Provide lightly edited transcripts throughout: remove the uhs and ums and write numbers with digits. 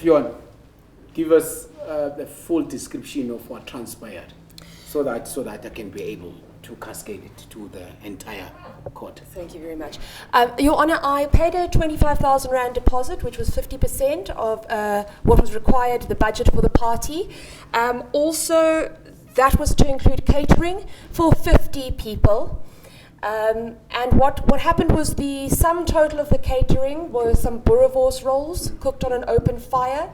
Fiona, give us the full description of what transpired, so that I can be able to cascade it to the entire court. Thank you very much. Your Honour, I paid a 25,000 Rand deposit, which was 50% of what was required, the budget for the party. Also, that was to include catering for 50 people. And what happened was the sum total of the catering was some boerewors rolls cooked on an open fire.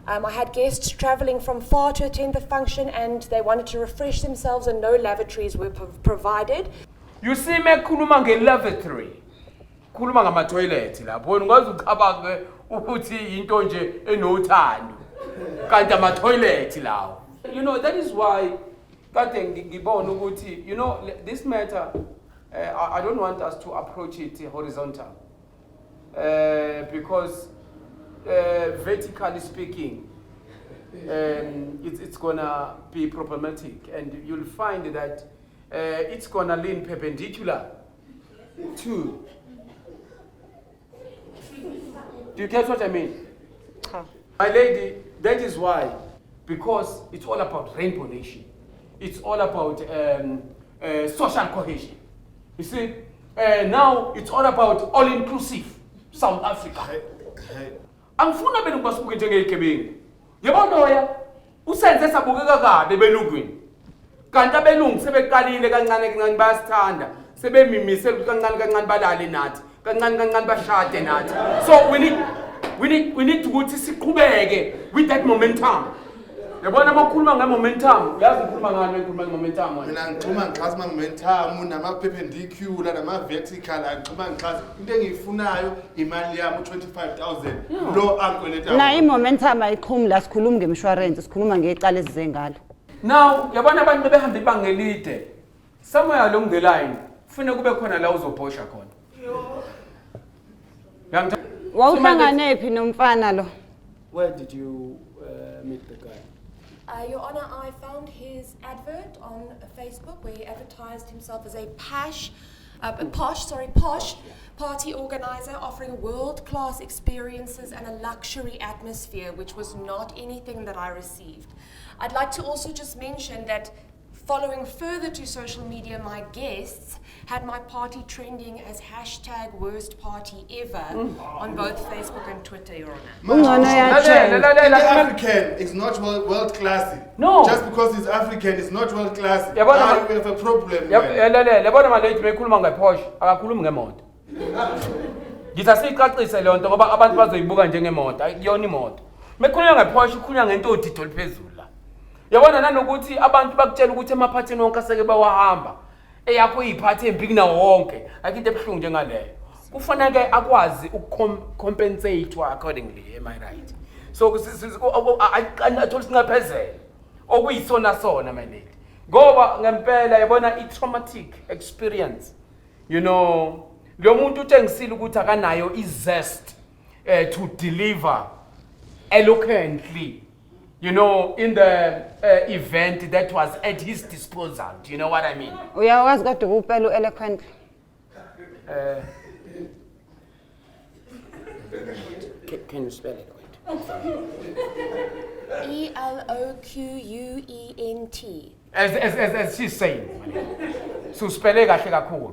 I had guests travelling from far to attend the function, and they wanted to refresh themselves, and no lavatories were provided. You see me khuluma nge-lavatory, khuluma ngama-toilet lapho ungazi ucabanga ukuthi into nje enothando kanti ama-toilet lawo. You know, that is why kade ngibona ukuthi, you know, this matter, I don't want us to approach it horizontal, because vertically speaking, it's gonna be problematic, and you'll find that it's gonna lean perpendicular to. Do you get what I mean? My lady, that is why, because it's all about rainbow nation. It's all about social cohesion. You see, now it's all about all-inclusive South Africa. Angifuna belungu basibuke njengegebengu. Yabona oya, usenze sabukeka kabe belungwini. Kanti abelungu sebeqalile kancane kancane bayasithanda, sebemimise kancane kancane balale nathi, kancane kancane bashade nathi. So we need ukuthi siqhubeke with that momentum. Yabona makhuluma ngemomentum, yazi ngikhuluma ngani ngikhuluma ngemomentum. Mina ngikhuluma ngichaza momentum nama-perpendicular nama-vertical, ngikhuluma ngichaza into engiyifunayo imali yami u-25,000 lo angikweleta. Na imomentum ayiqhumi la sikhuluma ngemshwarensi, sikhuluma ngecala esize ngalo. Now yabona abantu behambe ibanga elide, somewhere along the line kufanele kube khona la uzobhosha khona. Wawuhlangane phi nomfana lo? Where did you meet the guy? Your Honour, I found his advert on Facebook where he advertised himself as a posh party organizer offering world-class experiences and a luxury atmosphere, which was not anything that I received. I'd like to also just mention that following further to social media, my guests had my party trending as #worstpartyever on both Facebook and Twitter, Your Honour. African is not world classy. No. Just because it's African, it's not world classy. We have a problem. Yabona manje mekhuluma ngePorsche, akakhulumi ngemoto. Ngithi asicacise le nto ngoba abantu bazoyibuka njengemoto, ayiyona imoto. Mekhuluma ngePorsche, ukhuluma ngento odidi oliphezulu la. Yabona nanokuthi abantu bakutshela ukuthi emaphathini wonke aseke bawahamba. Eyakho iphathi empiki nawo wonke, akinto ebhlungu njengaleyo. Kufanele ke akwazi ukucompensate accordingly, am I right? So athola singaphezela. Okuyisona sona my lady. Ngoba ngempela yabona i-traumatic experience. You know, lo muntu utengisile ukuthi akanayo izest to deliver eloquently. You know, in the event that was at his disposal. Do you know what I mean? Uyawazi kodwa upela eloquently. Can you spell it? ELOQUENT. As she's saying. So spell it kahle kakhulu.